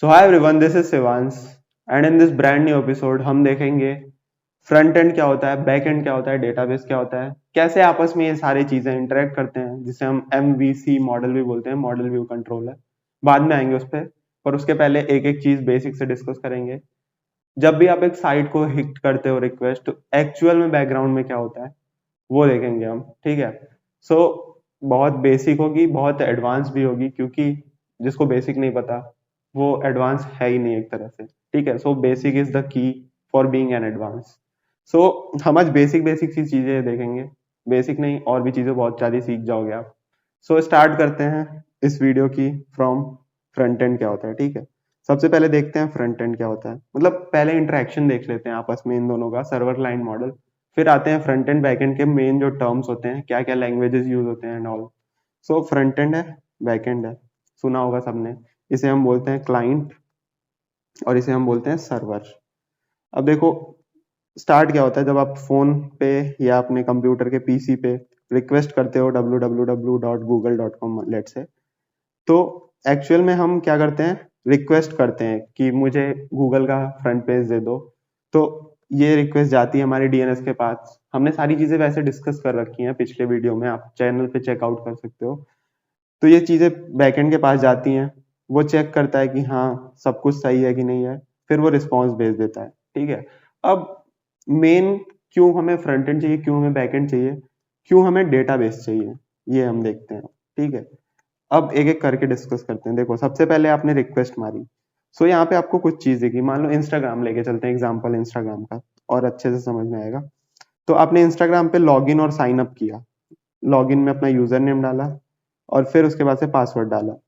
So hi everyone, this is Shivansh and in this brand new episode हम देखेंगे front end क्या होता है, बैक एंड क्या होता है, डेटाबेस क्या होता है, कैसे आपस में ये सारी चीजें इंटरेक्ट करते हैं जिसे हम MVC मॉडल भी बोलते हैं, मॉडल व्यू कंट्रोलर। बाद में आएंगे उस पर उसके पहले एक एक चीज बेसिक से डिस्कस करेंगे। जब भी आप एक साइट को हिट करते हो रिक्वेस्ट, तो एक्चुअल में बैकग्राउंड में क्या होता है वो देखेंगे हम। ठीक है। सो बहुत बेसिक होगी, बहुत एडवांस भी होगी, क्योंकि जिसको बेसिक नहीं पता वो एडवांस है ही नहीं एक तरह से। ठीक है। So basic is the key for being an advance. So हम आज बेसिक बेसिक सी चीजें देखेंगे। बेसिक नहीं, और भी चीजें बहुत सारी सीख जाओगे आप। सो स्टार्ट करते हैं इस वीडियो की फ्रॉम फ्रंट एंड क्या होता है। ठीक है। सबसे पहले देखते हैं फ्रंट एंड क्या होता है, मतलब पहले इंटरेक्शन देख लेते हैं आपस में इन दोनों का, सर्वर क्लाइंट मॉडल। फिर आते हैं फ्रंट एंड बैक एंड के मेन जो टर्म्स होते हैं, क्या क्या लैंग्वेजेस यूज होते हैं and all. So front end है, बैक एंड है, सुना होगा सबने। इसे हम बोलते हैं क्लाइंट और इसे हम बोलते हैं सर्वर। अब देखो, स्टार्ट क्या होता है जब आप फोन पे या अपने कंप्यूटर के पीसी पे रिक्वेस्ट करते हो www.google.com लेट से। तो एक्चुअल में हम क्या करते हैं, रिक्वेस्ट करते हैं कि मुझे गूगल का फ्रंट पेज दे दो। तो ये रिक्वेस्ट जाती है हमारी डीएनएस के पास। हमने सारी चीजें वैसे डिस्कस कर रखी हैं पिछले वीडियो में, आप चैनल पे चेकआउट कर सकते हो। तो ये चीजें बैकएंड के पास जाती हैं, वो चेक करता है कि हाँ सब कुछ सही है कि नहीं है, फिर वो रिस्पॉन्स भेज देता है। ठीक है। अब मेन, क्यों हमें फ्रंट एंड चाहिए, क्यों हमें बैक एंड चाहिए, क्यों हमें डेटाबेस चाहिए, ये हम देखते हैं। ठीक है। अब एक एक करके डिस्कस करते हैं। देखो, सबसे पहले आपने रिक्वेस्ट मारी। सो यहाँ पे आपको कुछ चीज दिखी, मान लो इंस्टाग्राम लेके चलते हैं एग्जांपल इंस्टाग्राम का, और अच्छे से समझ में आएगा। तो आपने इंस्टाग्राम पे लॉगिन और साइन अप किया। लॉगिन में अपना यूजर नेम डाला और फिर उसके बाद से पासवर्ड डाला।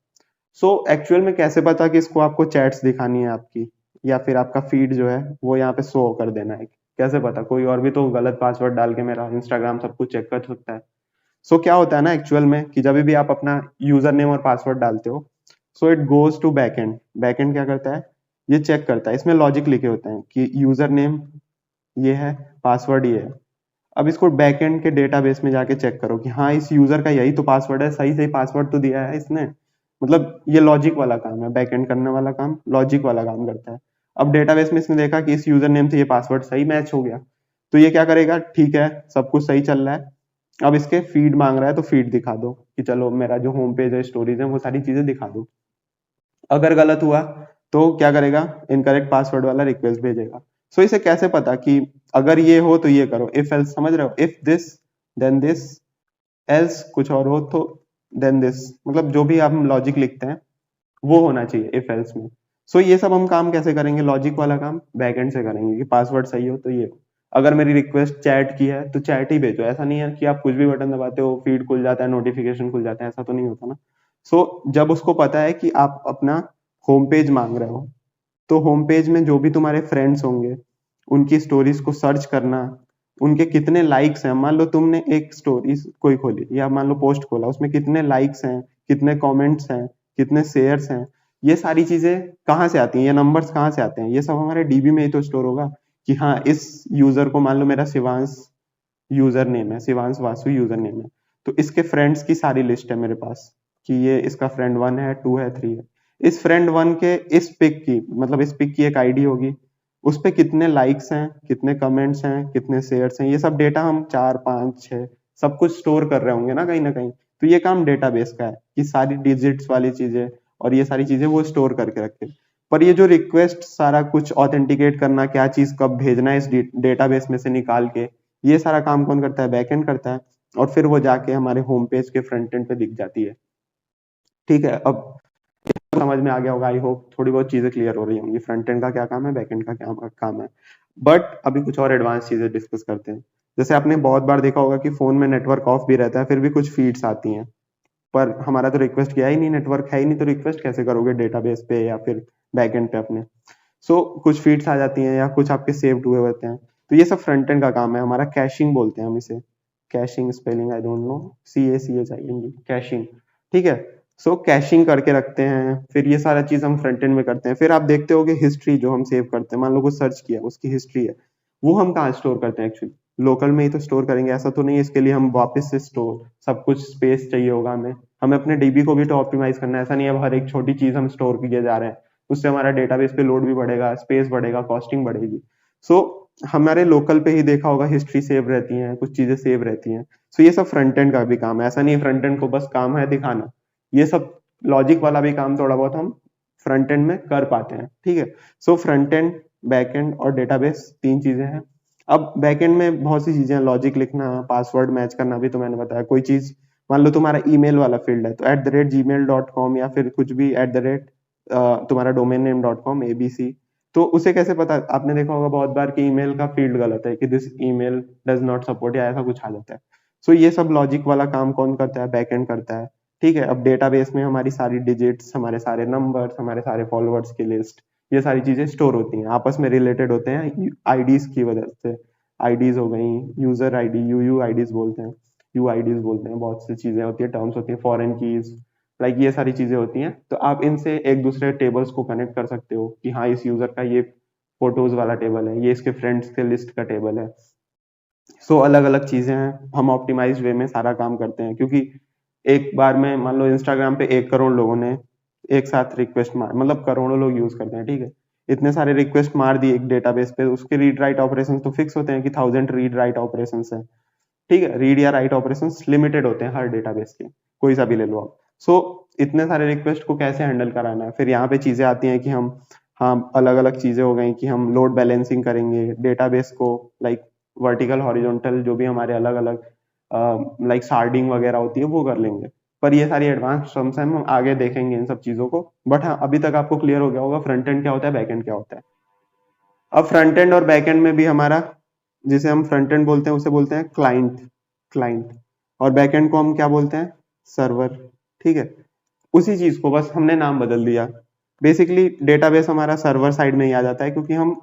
सो एक्चुअल में कैसे पता कि इसको आपको चैट्स दिखानी है आपकी, या फिर आपका फीड जो है वो यहाँ पे शो कर देना है? कैसे पता? कोई और भी तो गलत पासवर्ड डाल के मेरा इंस्टाग्राम सब कुछ चेक कर सकता है। सो क्या होता है ना एक्चुअल में, कि जब भी आप अपना यूजर नेम और पासवर्ड डालते हो, so it goes to backend. Backend क्या करता है, ये चेक करता है। इसमें लॉजिक लिखे होते हैं कि यूजर नेम ये है, पासवर्ड ये है। अब इसको बैकएंड के डेटाबेस में जाके चेक करो कि हाँ इस यूजर का यही तो पासवर्ड है, सही सही पासवर्ड तो दिया है इसने। मतलब ये लॉजिक वाला काम है, बैकएंड करने वाला काम लॉजिक वाला काम करता है। अब डेटाबेस में इसने देखा कि इस यूजर नेम से ये पासवर्ड सही मैच हो गया, तो ये क्या करेगा, ठीक है सब कुछ सही चल रहा है, अब इसके फीड मांग रहा है तो फीड दिखा दो, कि चलो मेरा जो होम पेज है, स्टोरीज है, वो सारी चीजें दिखा दो। अगर गलत हुआ तो क्या करेगा, इनकरेक्ट पासवर्ड वाला रिक्वेस्ट भेजेगा। सो इसे कैसे पता कि अगर ये हो तो ये करो, इफ एल्स, समझ रहे हो, if this then this, else कुछ और हो तो देन दिस, मतलब जो भी हम लॉजिक लिखते हैं वो होना चाहिए इफ एल्स में। सो ये सब हम काम कैसे करेंगे, लॉजिक वाला काम बैकएंड से करेंगे कि पासवर्ड सही हो तो ये हो। अगर मेरी रिक्वेस्ट चैट की है तो चैट ही भेजो, ऐसा नहीं है कि आप कुछ भी बटन दबाते हो फीड खुल जाता है, नोटिफिकेशन खुल जाता है, ऐसा तो नहीं होता ना। सो जब उसको पता है कि आप अपना होम पेज मांग रहे हो, तो होम पेज में जो भी तुम्हारे फ्रेंड्स होंगे उनकी स्टोरीज को सर्च करना, उनके कितने लाइक्स हैं। मान लो तुमने एक स्टोरी कोई खोली या मान लो पोस्ट खोला, उसमें कितने लाइक्स हैं, कितने कमेंट्स हैं, कितने शेयर्स हैं, ये सारी चीजें कहाँ से आती हैं, ये नंबर्स कहाँ से आते हैं, ये सब हमारे डीबी में ही तो स्टोर होगा। कि हाँ इस यूजर को, मान लो मेरा शिवांश यूजर नेम है, शिवांश वासु यूजर नेम है, तो इसके फ्रेंड्स की सारी लिस्ट है मेरे पास, कि ये इसका फ्रेंड 1 है, 2 है, 3 है। इस फ्रेंड 1 के इस पिक की, मतलब इस पिक की एक आईडी होगी, उस पे कितने लाइक्स हैं, कितने कमेंट्स हैं, कितने शेयर्स हैं, ये सब डेटा हम 4 5 6 सब कुछ स्टोर कर रहे होंगे ना कहीं ना कहीं। तो ये काम डेटाबेस का है कि सारी डिजिट्स वाली चीजें और ये सारी चीजें वो स्टोर करके रखे। पर ये जो रिक्वेस्ट सारा कुछ ऑथेंटिकेट करना, क्या चीज कब भेजना है इस डेटाबेस में से निकाल के, ये सारा काम कौन करता है, बैकएंड करता है। और फिर वो जाके हमारे होम पेज के फ्रंट एंड पे दिख जाती है। ठीक है। अब समझ में आ गया होगा, आई होप थोड़ी बहुत चीजें क्लियर हो रही होंगी, फ्रंट एंड का क्या काम है, बैक एंड का क्या काम है। बट अभी कुछ और एडवांस चीजें डिस्कस करते हैं। जैसे आपने बहुत बार देखा होगा कि फोन में नेटवर्क ऑफ भी रहता है, फिर भी कुछ फीड्स आती हैं, पर हमारा तो रिक्वेस्ट गया ही नहीं, नेटवर्क है ही नहीं, तो रिक्वेस्ट कैसे करोगे डेटाबेस पे या फिर बैकएंड पे अपने। सो कुछ फीड्स आ जाती हैं या कुछ आपके सेव्ड हुए होते हैं, तो ये सब फ्रंट एंड का काम है हमारा। कैशिंग बोलते हैं हम इसे, caching spelling I don't know, CACHING, caching. ठीक है। सो कैशिंग करके रखते हैं, फिर ये सारा चीज हम फ्रंट एंड में करते हैं। फिर आप देखते हो कि हिस्ट्री जो हम सेव करते हैं, मान लो कुछ सर्च किया, उसकी हिस्ट्री है, वो हम कहाँ स्टोर करते हैं एक्चुअली, लोकल में ही तो स्टोर करेंगे, ऐसा तो नहीं है इसके लिए हम वापस से स्टोर, सब कुछ स्पेस चाहिए होगा हमें। हमें अपने डीबी को भी तो ऑप्टिमाइज करना है, ऐसा नहीं है अब हर एक छोटी चीज हम स्टोर किए जा रहे हैं। उससे हमारा डेटाबेस पे लोड भी बढ़ेगा, स्पेस बढ़ेगा, कॉस्टिंग बढ़ेगी। सो हमारे लोकल पे ही देखा होगा हिस्ट्री सेव रहती है, कुछ चीजें सेव रहती हैं। सो ये सब फ्रंट एंड का भी काम है, ऐसा नहीं फ्रंट एंड को बस काम है दिखाना, ये सब लॉजिक वाला भी काम थोड़ा बहुत हम फ्रंट एंड में कर पाते हैं, ठीक है। So front end, back and और डेटाबेस 3 चीजें हैं। अब बैक एंड में बहुत सी चीजें हैं, लॉजिक लिखना, पासवर्ड मैच करना भी तो मैंने बताया। कोई चीज मान लो तुम्हारा ईमेल वाला फील्ड है तो @gmail.com या फिर कुछ भी तुम्हारा डोमेन नेम .com ABC, तो उसे कैसे पता, आपने देखा होगा बहुत बार कि ईमेल का फील्ड गलत है कि this email does not support या ऐसा कुछ आ जाता है। सो ये सब लॉजिक वाला काम कौन करता है, बैक एंड करता है, ठीक है। अब डेटाबेस में हमारी सारी डिजिट्स, हमारे सारे नंबर्स, हमारे सारे फॉलोअर्स की लिस्ट, ये सारी चीजें स्टोर होती हैं, आपस में रिलेटेड होते हैं आईडीज की वजह से। आईडीज हो गई, यूजर आईडी, यूयू आईडीज बोलते हैं, यूआईडीज बोलते हैं, बहुत सी चीजें होती है, टर्म्स होती है, फॉरेन कीज, लाइक ये सारी चीजें होती हैं। तो आप इनसे एक दूसरे टेबल्स को कनेक्ट कर सकते हो कि हाँ इस यूजर का ये फोटोज वाला टेबल है, ये इसके फ्रेंड्स के लिस्ट का टेबल है। सो अलग अलग चीजें हैं, हम ऑप्टिमाइज्ड वे में सारा काम करते हैं, क्योंकि एक बार में मान लो इंस्टाग्राम पे 1 करोड़ लोगों ने एक साथ रिक्वेस्ट मार, मतलब करोड़ों लोग यूज करते हैं, ठीक है। इतने सारे रिक्वेस्ट मार दिए एक डेटाबेस पे, उसके रीड राइट ऑपरेशन तो फिक्स होते हैं कि 1000 रीड राइट ऑपरेशन है, ठीक है। रीड या राइट ऑपरेशन लिमिटेड होते हैं हर डेटाबेस के, कोई सा भी ले लो आप। सो इतने सारे रिक्वेस्ट को कैसे हैंडल कराना है, फिर यहाँ पे चीजें आती हैं कि हम, हाँ अलग अलग चीजें हो गई कि हम लोड बैलेंसिंग करेंगे डेटाबेस को, लाइक वर्टिकल हॉरिजॉन्टल जो भी हमारे अलग अलग लाइक शार्डिंग वगैरह होती है वो कर लेंगे। पर ये सारी एडवांस टर्म्स हैं, हम आगे देखेंगे इन सब चीजों को। बट हाँ अभी तक आपको क्लियर हो गया होगा फ्रंट एंड क्या होता है, बैक एंड क्या होता है। अब फ्रंट एंड और बैक एंड में भी हमारा, जिसे हम फ्रंट एंड बोलते हैं उसे बोलते हैं क्लाइंट, क्लाइंट, और बैक एंड को हम क्या बोलते हैं, सर्वर, ठीक है। उसी चीज को बस हमने नाम बदल दिया। बेसिकली डेटाबेस हमारा सर्वर साइड में ही आ जाता है, क्योंकि हम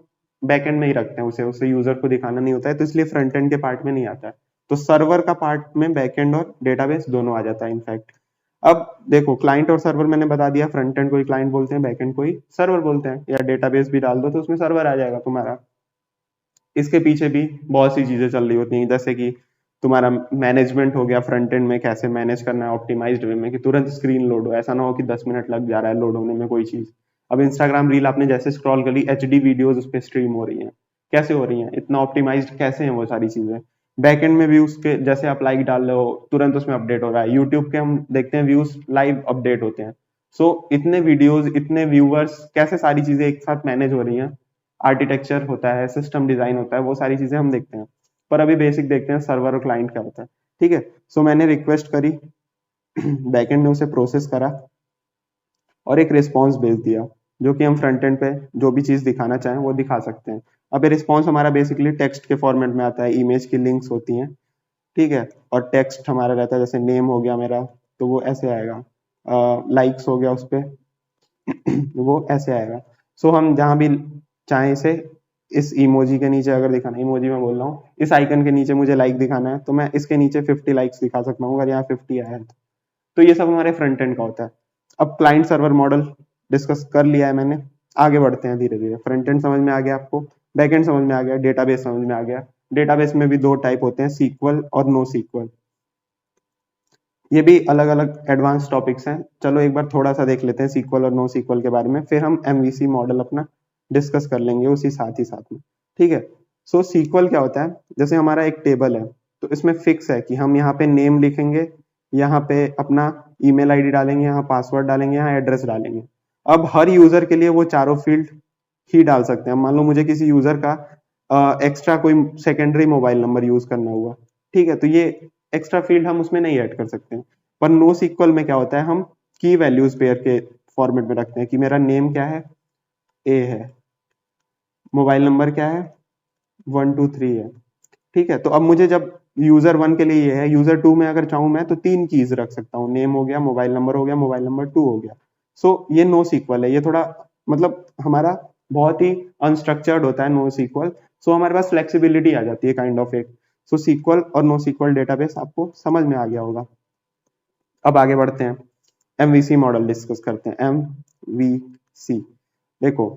बैक एंड में ही रखते हैं उसे, उसे यूजर को दिखाना नहीं होता है, तो इसलिए फ्रंट एंड के पार्ट में नहीं आता है। तो सर्वर का पार्ट में बैक एंड और डेटाबेस दोनों आ जाता है इनफैक्ट। अब देखो क्लाइंट और सर्वर मैंने बता दिया, फ्रंट एंड को ही क्लाइंट बोलते हैं, बैक एंड को ही सर्वर बोलते हैं, या डेटाबेस भी डाल दो तो उसमें सर्वर आ जाएगा तुम्हारा। इसके पीछे भी बहुत सी चीजें चल रही होती हैं, जैसे कि तुम्हारा मैनेजमेंट हो गया, फ्रंट एंड में कैसे मैनेज करना है ऑप्टिमाइज्ड वे में कि तुरंत स्क्रीन लोड हो, ऐसा ना हो कि 10 मिनट लग जा रहा है लोड होने में कोई चीज। अब इंस्टाग्राम रील आपने जैसे स्क्रॉल कर ली, एचडी वीडियोस उस पर स्ट्रीम हो रही हैं, कैसे हो रही हैं, इतना ऑप्टिमाइज्ड कैसे हैं वो सारी चीजें। बैक एंड में भी उसके जैसे आप लाइक डाल रहे हो तुरंत उसमें अपडेट हो रहा है, यूट्यूब के हम देखते हैं व्यूज लाइव अपडेट होते हैं। सो इतने वीडियोज, इतने व्यूअर्स, कैसे सारी चीजें एक साथ मैनेज हो रही हैं, आर्किटेक्चर होता है, सिस्टम डिजाइन होता है, वो सारी चीजें हम देखते हैं। पर अभी बेसिक देखते हैं सर्वर और क्लाइंट क्या होता है, ठीक है। सो मैंने रिक्वेस्ट करी, बैकएंड ने उसे प्रोसेस करा और एक रिस्पॉन्स भेज दिया, जो कि हम फ्रंट एंड पे जो भी चीज दिखाना चाहें वो दिखा सकते हैं। अब ये रिस्पॉन्स हमारा बेसिकली टेक्स्ट के फॉर्मेट में आता है, इमेज की लिंक्स होती हैं, ठीक है। और टेक्स्ट हमारा रहता है, जैसे नेम हो गया मेरा तो वो ऐसे आएगा, लाइक्स हो गया उस पे वो ऐसे आएगा। सो हम जहां भी चाहे इसे, इस इमोजी के नीचे अगर दिखाना, इमोजी में बोल रहा हूँ, इस आइकन के नीचे मुझे लाइक दिखाना है तो मैं इसके नीचे 50 लाइक्स दिखा सकता हूँ अगर यहाँ 50 आया है तो ये सब हमारे फ्रंट एंड का होता है। अब क्लाइंट सर्वर मॉडल डिस्कस कर लिया है मैंने, आगे बढ़ते हैं धीरे धीरे। फ्रंट एंड समझ में आ गया आपको, बैक एंड समझ में आ गया, डेटाबेस समझ में आ गया। डेटाबेस में भी 2 टाइप होते हैं, सीक्वल और नो सीक्वल। ये भी अलग अलग एडवांस टॉपिक्स हैं, चलो एक बार थोड़ा सा देख लेते हैं सीक्वल और नो सीक्वल के बारे में, फिर हम एमवीसी मॉडल अपना डिस्कस कर लेंगे उसी साथ ही साथ में, ठीक है। सो सीक्वल क्या होता है, जैसे हमारा एक टेबल है तो इसमें फिक्स है कि हम यहाँ पे नेम लिखेंगे, यहाँ पे अपना ईमेल आईडी डालेंगे, यहाँ पासवर्ड डालेंगे, यहाँ एड्रेस डालेंगे। अब हर यूजर के लिए वो चारों फील्ड ही डाल सकते हैं। मान लो मुझे किसी यूजर का एक्स्ट्रा कोई सेकेंडरी मोबाइल नंबर यूज करना हुआ, ठीक है, तो ये एक्स्ट्रा फील्ड हम उसमें नहीं ऐड कर सकते हैं। पर नो सीक्वल में क्या होता है, हम की वैल्यूज पेयर के फॉर्मेट में रखते हैं कि मेरा नेम क्या है, ए है, मोबाइल नंबर क्या है, 123 है, ठीक है। तो अब मुझे जब यूजर 1 के लिए ये है, यूजर 2 में अगर चाहूं मैं तो 3 कीज रख सकता हूँ, नेम हो गया, मोबाइल नंबर हो गया, मोबाइल नंबर 2 हो गया। सो ये नो सीक्वल है, ये थोड़ा मतलब हमारा बहुत ही अनस्ट्रक्चर्ड होता है नो सीक्वल। सो हमारे पास फ्लेक्सिबिलिटी आ जाती है काइंड ऑफ एक। सो सीक्वल और नो सीक्वल डेटाबेस आपको समझ में आ गया होगा। अब आगे बढ़ते हैं, एमवीसी मॉडल डिस्कस करते हैं। एमवीसी देखो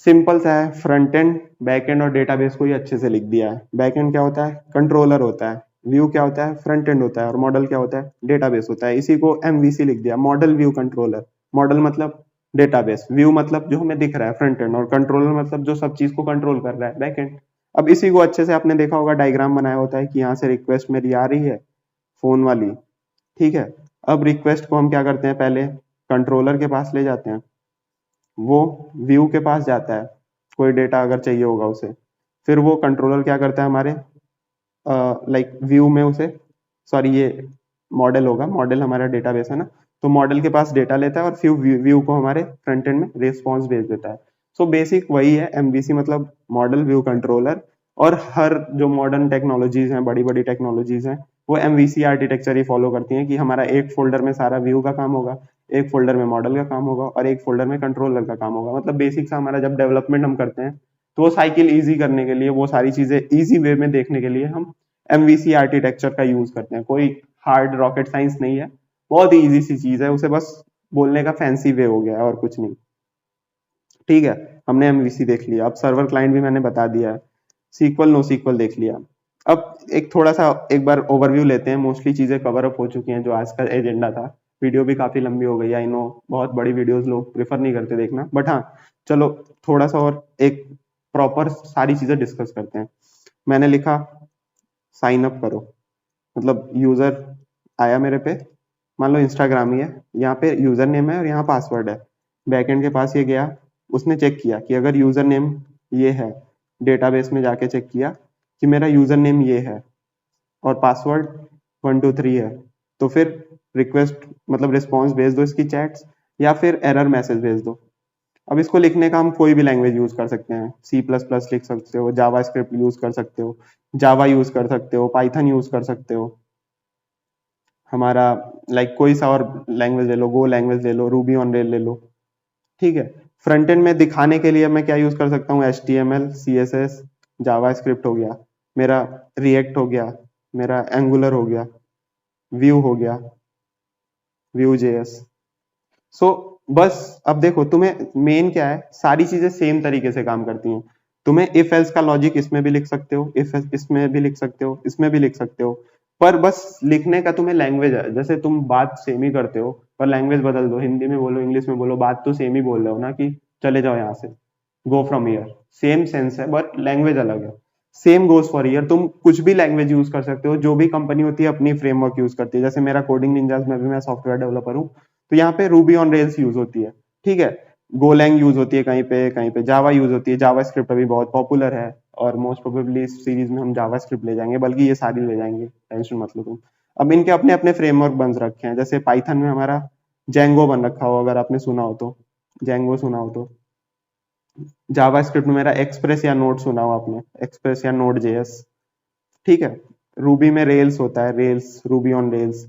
सिंपल सा है, फ्रंट एंड, बैक एंड और डेटाबेस को ही अच्छे से लिख दिया है। बैक एंड क्या होता है, कंट्रोलर होता है, व्यू क्या होता है, फ्रंट एंड होता है, और मॉडल क्या होता है, डेटाबेस होता है। इसी को एमवीसी लिख दिया, मॉडल व्यू कंट्रोलर। मॉडल मतलब डेटाबेस। व्यू मतलब जो हमें दिख रहा है फ्रंट एंड, और कंट्रोलर मतलब जो सब चीज को कंट्रोल कर रहा है बैक एंड। अब इसी को अच्छे से आपने देखा होगा, डायग्राम बनाया होता है कि यहाँ से रिक्वेस्ट मेरी आ रही है फोन वाली, ठीक है। अब रिक्वेस्ट को हम क्या करते हैं, पहले कंट्रोलर के पास ले जाते हैं, वो व्यू के पास जाता है, कोई डेटा अगर चाहिए होगा उसे, फिर वो कंट्रोलर क्या करता है हमारे लाइक व्यू में उसे, सॉरी ये मॉडल होगा, मॉडल हमारा डेटाबेस है ना, तो मॉडल के पास डेटा लेता है और फिर व्यू को हमारे फ्रंट एंड में रिस्पॉन्स भेज देता है। सो बेसिक वही है एमवीसी, मतलब मॉडल व्यू कंट्रोलर। और हर जो मॉडर्न टेक्नोलॉजीज हैं, बड़ी बड़ी टेक्नोलॉजीज हैं, वो एमवीसी आर्किटेक्चर ही फॉलो करती हैं कि हमारा एक फोल्डर में सारा व्यू का काम होगा, एक फोल्डर में मॉडल का काम होगा और एक फोल्डर में कंट्रोलर का काम होगा। मतलब बेसिक सा हमारा जब डेवलपमेंट हम करते हैं तो वो साइकिल इजी करने के लिए, वो सारी चीजें इजी वे में देखने के लिए हम एमवीसी आर्किटेक्चर का यूज करते हैं। कोई हार्ड रॉकेट साइंस नहीं है, बहुत ही इजी सी चीज है, उसे बस बोलने का फैंसी वे हो गया है और कुछ नहीं। ठीक है, हमने एमवीसी देख लिया, अब सर्वर क्लाइंट भी मैंने बता दिया है, सीक्वल नो सीक्वल देख लिया। अब एक थोड़ा सा एक बार ओवरव्यू लेते हैं, मोस्टली चीजें कवर अप हो चुकी हैं जो आज का एजेंडा था। वीडियो भी काफी लंबी हो गई, आई नो बहुत बड़ी वीडियोस लोग प्रेफर नहीं करते देखना, बट हाँ चलो थोड़ा सा और एक प्रॉपर सारी चीजें डिस्कस करते हैं। मैंने लिखा साइन अप करो, मतलब यूजर आया मेरे पे, मान लो इंस्टाग्राम ही है, यहाँ पे यूजर नेम है और यहाँ पासवर्ड है, बैकएंड के पास ये गया, उसने चेक किया कि अगर यूजर नेम ये है, डेटाबेस में जाके चेक किया कि मेरा यूजर नेम ये है और पासवर्ड 123 है, तो फिर रिक्वेस्ट मतलब रिस्पॉन्स भेज दो इसकी चैट्स, या फिर एरर मैसेज भेज दो। अब इसको लिखने का हम कोई भी लैंग्वेज यूज कर सकते हैं, सी प्लस प्लस लिख सकते हो, जावा स्क्रिप्ट यूज कर सकते हो, जावा यूज कर सकते हो, पाइथन यूज कर सकते हो, हमारा लाइक कोई सा और लैंग्वेज ले लो, गो लैंग्वेज ले लो, रूबी ऑन रेल ले लो, ठीक है। फ्रंट एंड में दिखाने के लिए मैं क्या यूज कर सकता हूँ, HTML CSS जावा स्क्रिप्ट हो गया, मेरा रिएक्ट हो गया, मेरा एंगुलर हो गया, व्यू हो गया, व्यू जेएस। सो बस अब देखो तुम्हें मेन क्या है, सारी चीजें सेम तरीके से काम करती हैं। तुम्हें इफ एल्स का लॉजिक इसमें भी लिख सकते हो, इफ इसमें भी लिख सकते हो, इसमें भी लिख सकते हो, पर बस लिखने का तुम्हें लैंग्वेज है, जैसे तुम बात सेम ही करते हो पर लैंग्वेज बदल दो, हिंदी में बोलो इंग्लिश में बोलो, बात तो सेम ही बोल रहे हो ना, कि चले जाओ यहाँ से, go from here, same sense है बट लैंग्वेज अलग है। सेम गोज फॉर ईयर, तुम कुछ भी लैंग्वेज यूज कर सकते हो, जो भी कंपनी होती है अपनी फ्रेमवर्क यूज करती है, जैसे मेरा कोडिंग निंजास में भी मैं सॉफ्टवेयर डेवलपर हूँ, तो यहाँ पे रूबी ऑन रेल्स यूज होती है, ठीक है। गोलैंग यूज होती है कहीं पे जावा यूज होती है, जावा स्क्रिप्ट अभी बहुत पॉपुलर है और मोस्ट प्रोबेबली इस सीरीज में हम जावा स्क्रिप्ट ले जाएंगे, बल्कि ये सारी ले जाएंगे, टेंशन मत लो तुम। अब इनके अपने अपने फ्रेमवर्क बन रखे हैं, जैसे पाइथन में हमारा जेंगो बन रखा हो, अगर आपने सुना हो तो, जेंगो सुना हो तो। जावा स्क्रिप्ट में मेरा एक्सप्रेस या नोड सुना हो आपने, एक्सप्रेस या नोड जेएस, ठीक है। रूबी में रेल्स होता है, रेल्स, रूबी ऑन रेल्स।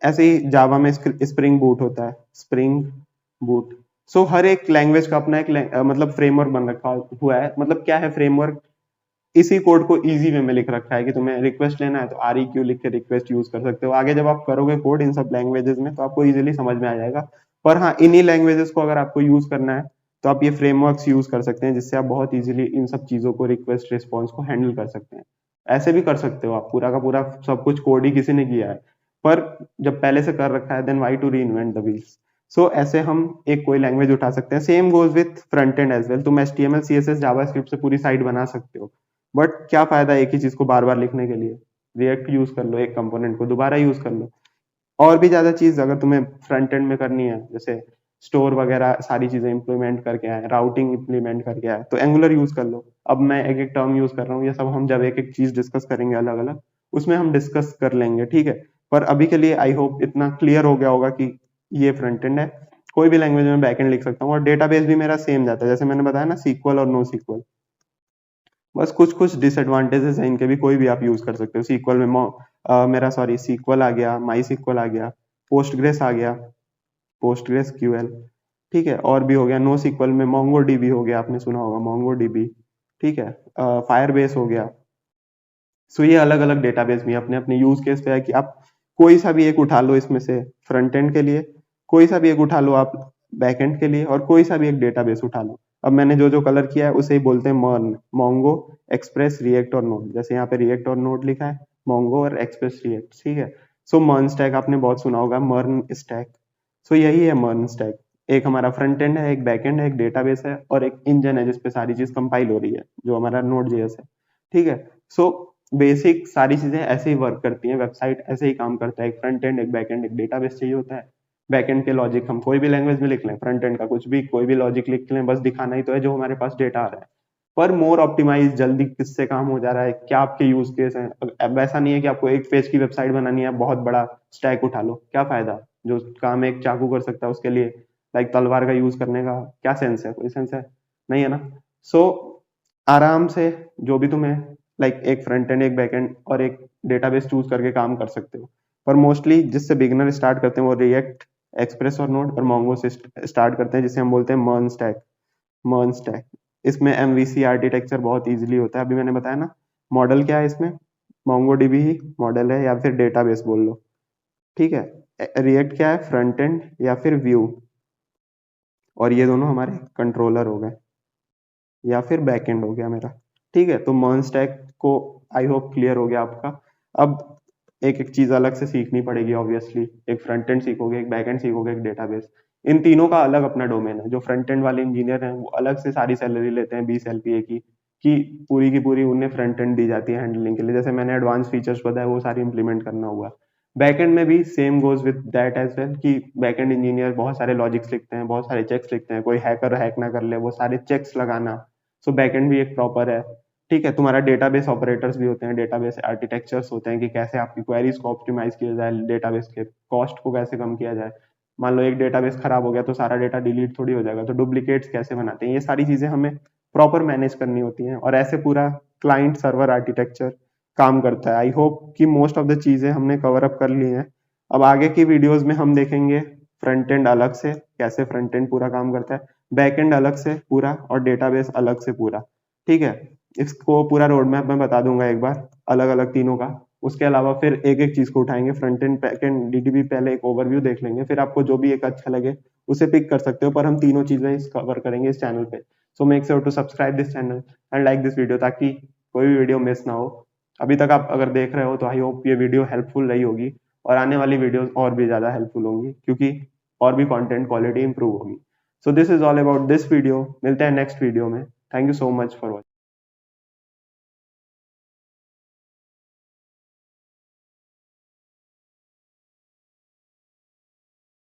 ऐसे ही जावा में स्प्रिंग बूट होता है, स्प्रिंग बूट। सो हर एक लैंग्वेज का अपना एक मतलब फ्रेमवर्क बन रखा हुआ है। मतलब क्या है फ्रेमवर्क, इसी कोड को इजी वे में लिख रखा है कि तुम्हें रिक्वेस्ट लेना है तो REQ लिख के रिक्वेस्ट यूज कर सकते हो। आगे जब आप करोगे कोड इन सब लैंग्वेजेस में तो आपको इजीली समझ में आ जाएगा। पर हाँ, इन्हीं लैंग्वेजेस को अगर आपको यूज करना है तो आप ये फ्रेमवर्क्स यूज कर सकते हैं, जिससे आप बहुत इजीली इन सब चीजों को, रिक्वेस्ट रिस्पॉन्स को हैंडल कर सकते हैं। ऐसे भी कर सकते हो आप, पूरा का पूरा सब कुछ कोड ही किसी ने किया है, पर जब पहले से कर रखा है then why to reinvent the wheels. So ऐसे हम एक कोई लैंग्वेज उठा सकते हैं। Same goes with front end as well, तुम HTML CSS जावास्क्रिप्ट से पूरी साइट बना सकते हो, बट क्या फायदा एक ही चीज को बार बार लिखने के लिए, रिएक्ट यूज कर लो, एक कंपोनेंट को दोबारा यूज कर लो। और भी ज्यादा चीज अगर तुम्हें फ्रंट एंड में करनी है, जैसे स्टोर वगैरह सारी चीजें इंप्लीमेंट करके आए, राउटिंग इंप्लीमेंट करके आए, तो एंगुलर यूज कर लो। अब मैं एक एक टर्म यूज कर रहा हूँ, ये सब हम जब एक एक चीज डिस्कस करेंगे अलग अलग, उसमें हम डिस्कस कर लेंगे, ठीक है। पर अभी के लिए आई होप इतना क्लियर हो गया होगा कि ये फ्रंट एंड है, कोई भी लैंग्वेज में बैक एंड लिख सकता हूँ, और डेटाबेस भी मेरा सेम जाता है, जैसे मैंने बताया ना, सीक्वल और नो सीक्वल। बस कुछ कुछ डिसएडवांटेजेस हैं इनके भी, कोई भी आप यूज कर सकते हो। सीक्वल में मेरा सॉरी सीक्वल आ गया, माई सीक्वल आ गया, पोस्टग्रेस आ गया, पोस्टग्रेस क्यूएल, ठीक है। और भी हो गया, नो सीक्वल में मोंगो डीबी हो गया, आपने सुना होगा मोंगो डीबी, ठीक है। फायरबेस हो गया। सो ये अलग अलग डेटाबेस भी अपने अपने यूज केस पे है कि आप कोई सा भी एक उठा लो इसमें से फ्रंट एंड के लिए, कोई सा भी एक उठा लो आप बैक एंड के लिए, और कोई सा भी एक डेटाबेस उठा लो। अब मैंने जो जो कलर किया है उसे ही बोलते हैं मर्न, मोंगो, एक्सप्रेस, रिएक्ट और नोड। जैसे यहाँ पे रिएक्ट और नोड लिखा है, मोंगो और एक्सप्रेस रिएक्ट, ठीक है। सो मर्न स्टैक आपने बहुत सुना होगा, मर्न स्टैक। सो यही है मर्न स्टैक। एक हमारा फ्रंट एंड है, एक बैक एंड है, एक डेटाबेस है और एक इंजन है जिसपे सारी चीज कंपाइल हो रही है, जो हमारा Node.js है। ठीक है, सो बेसिक सारी चीजें ऐसे ही वर्क करती हैं, वेबसाइट ऐसे ही काम करता है। एक फ्रंट एंड, एक बैक एंड, एक डेटाबेस चाहिए होता है। बैक एंड के लॉजिक हम कोई भी लैंग्वेज में लिख लें, फ्रंट एंड का कुछ भी कोई भी लॉजिक लिख लें, बस दिखाना ही तो है जो हमारे पास डेटा आ रहा है। पर मोर ऑप्टिमाइज, जल्दी किससे काम हो जा रहा है, क्या आपके यूज केस है। अब ऐसा नहीं है कि आपको एक पेज की वेबसाइट बनानी है, बहुत बड़ा स्टैक उठा लो, क्या फायदा। जो काम एक चाकू कर सकता है उसके लिए लाइक तलवार का यूज करने का क्या सेंस है, कोई सेंस है नहीं है ना। सो आराम से जो भी तुम्हें लाइक एक फ्रंट एंड, एक बैक एंड और एक डेटाबेस चूज करके काम कर सकते हो। पर मोस्टली जिससे बिगिनर स्टार्ट करते हैं वो रिएक्ट, एक्सप्रेस और नोड और मोंगो से स्टार्ट करते हैं, जिसे हम बोलते हैं मर्न स्टैक। इसमें एमवीसी आर्किटेक्चर बहुत इजीली होता है। अभी मैंने बताया ना, मॉडल क्या है इसमें, मोंगोडीबी ही मॉडल है या फिर डेटाबेस बोल लो। ठीक है, रिएक्ट क्या है, फ्रंट एंड या फिर व्यू, और ये दोनों हमारे कंट्रोलर हो गए या फिर बैक एंड हो गया मेरा। ठीक है, तो मर्न स्टैक को आई होप क्लियर हो गया आपका। अब एक एक चीज अलग से सीखनी पड़ेगी ऑब्वियसली। एक फ्रंट एंड सीखोगे, एक बैक एंड सीखोगे, एक डेटाबेस। इन तीनों का अलग अपना डोमेन है। जो फ्रंट एंड वाले इंजीनियर हैं वो अलग से सारी सैलरी लेते हैं 20 LPA की पूरी उन्हें फ्रंट एंड दी जाती है हैंडलिंग के लिए। जैसे मैंने एडवांस फीचर्स बताया वो सारी इंप्लीमेंट करना हुआ। बैक एंड में भी same goes with that as well कि बैक एंड इंजीनियर बहुत सारे लॉजिक्स लिखते हैं, बहुत सारे चेक्स लिखते हैं, कोई हैकर हैक ना कर ले, वो सारे चेक्स लगाना। सो बैक एंड भी एक प्रॉपर है। ठीक है, तुम्हारा डेटाबेस ऑपरेटर्स भी होते हैं, डेटाबेस आर्किटेक्चर्स होते हैं कि कैसे आपकी क्वेरीज को ऑप्टिमाइज किया जाए, डेटाबेस के कॉस्ट को कैसे कम किया जाए। मान लो एक डेटाबेस खराब हो गया तो सारा डेटा डिलीट थोड़ी हो जाएगा, तो डुप्लीकेट्स कैसे बनाते हैं, ये सारी चीजें हमें प्रॉपर मैनेज करनी होती हैं। और ऐसे पूरा क्लाइंट सर्वर आर्किटेक्चर काम करता है। आई होप कि मोस्ट ऑफ द चीजें हमने कवर अप कर ली हैं। अब आगे की वीडियोस में हम देखेंगे फ्रंट एंड अलग से, कैसे फ्रंट एंड पूरा काम करता है, बैक एंड अलग से पूरा और डेटाबेस अलग से पूरा। ठीक है, इसको पूरा रोड मैप मैं बता दूंगा एक बार, अलग अलग तीनों का। उसके अलावा फिर एक एक चीज को उठाएंगे, front end, back and, DDB, पहले एक ओवरव्यू देख लेंगे, फिर आपको जो भी एक अच्छा लगे उसे पिक कर सकते हो। पर हम तीनों चीजें कवर करेंगे इस चैनल पे। So make sure to subscribe this channel and like this video, ताकि कोई भी वीडियो मिस ना हो। अभी तक आप अगर देख रहे हो तो आई होप ये वीडियो हेल्पफुल रही होगी, और आने वाली वीडियोस और भी ज्यादा हेल्पफुल होंगी, क्योंकि और भी कंटेंट क्वालिटी इंप्रूव होगी। So this is all about this video. मिलते हैं नेक्स्ट वीडियो में। Thank you so much for watching.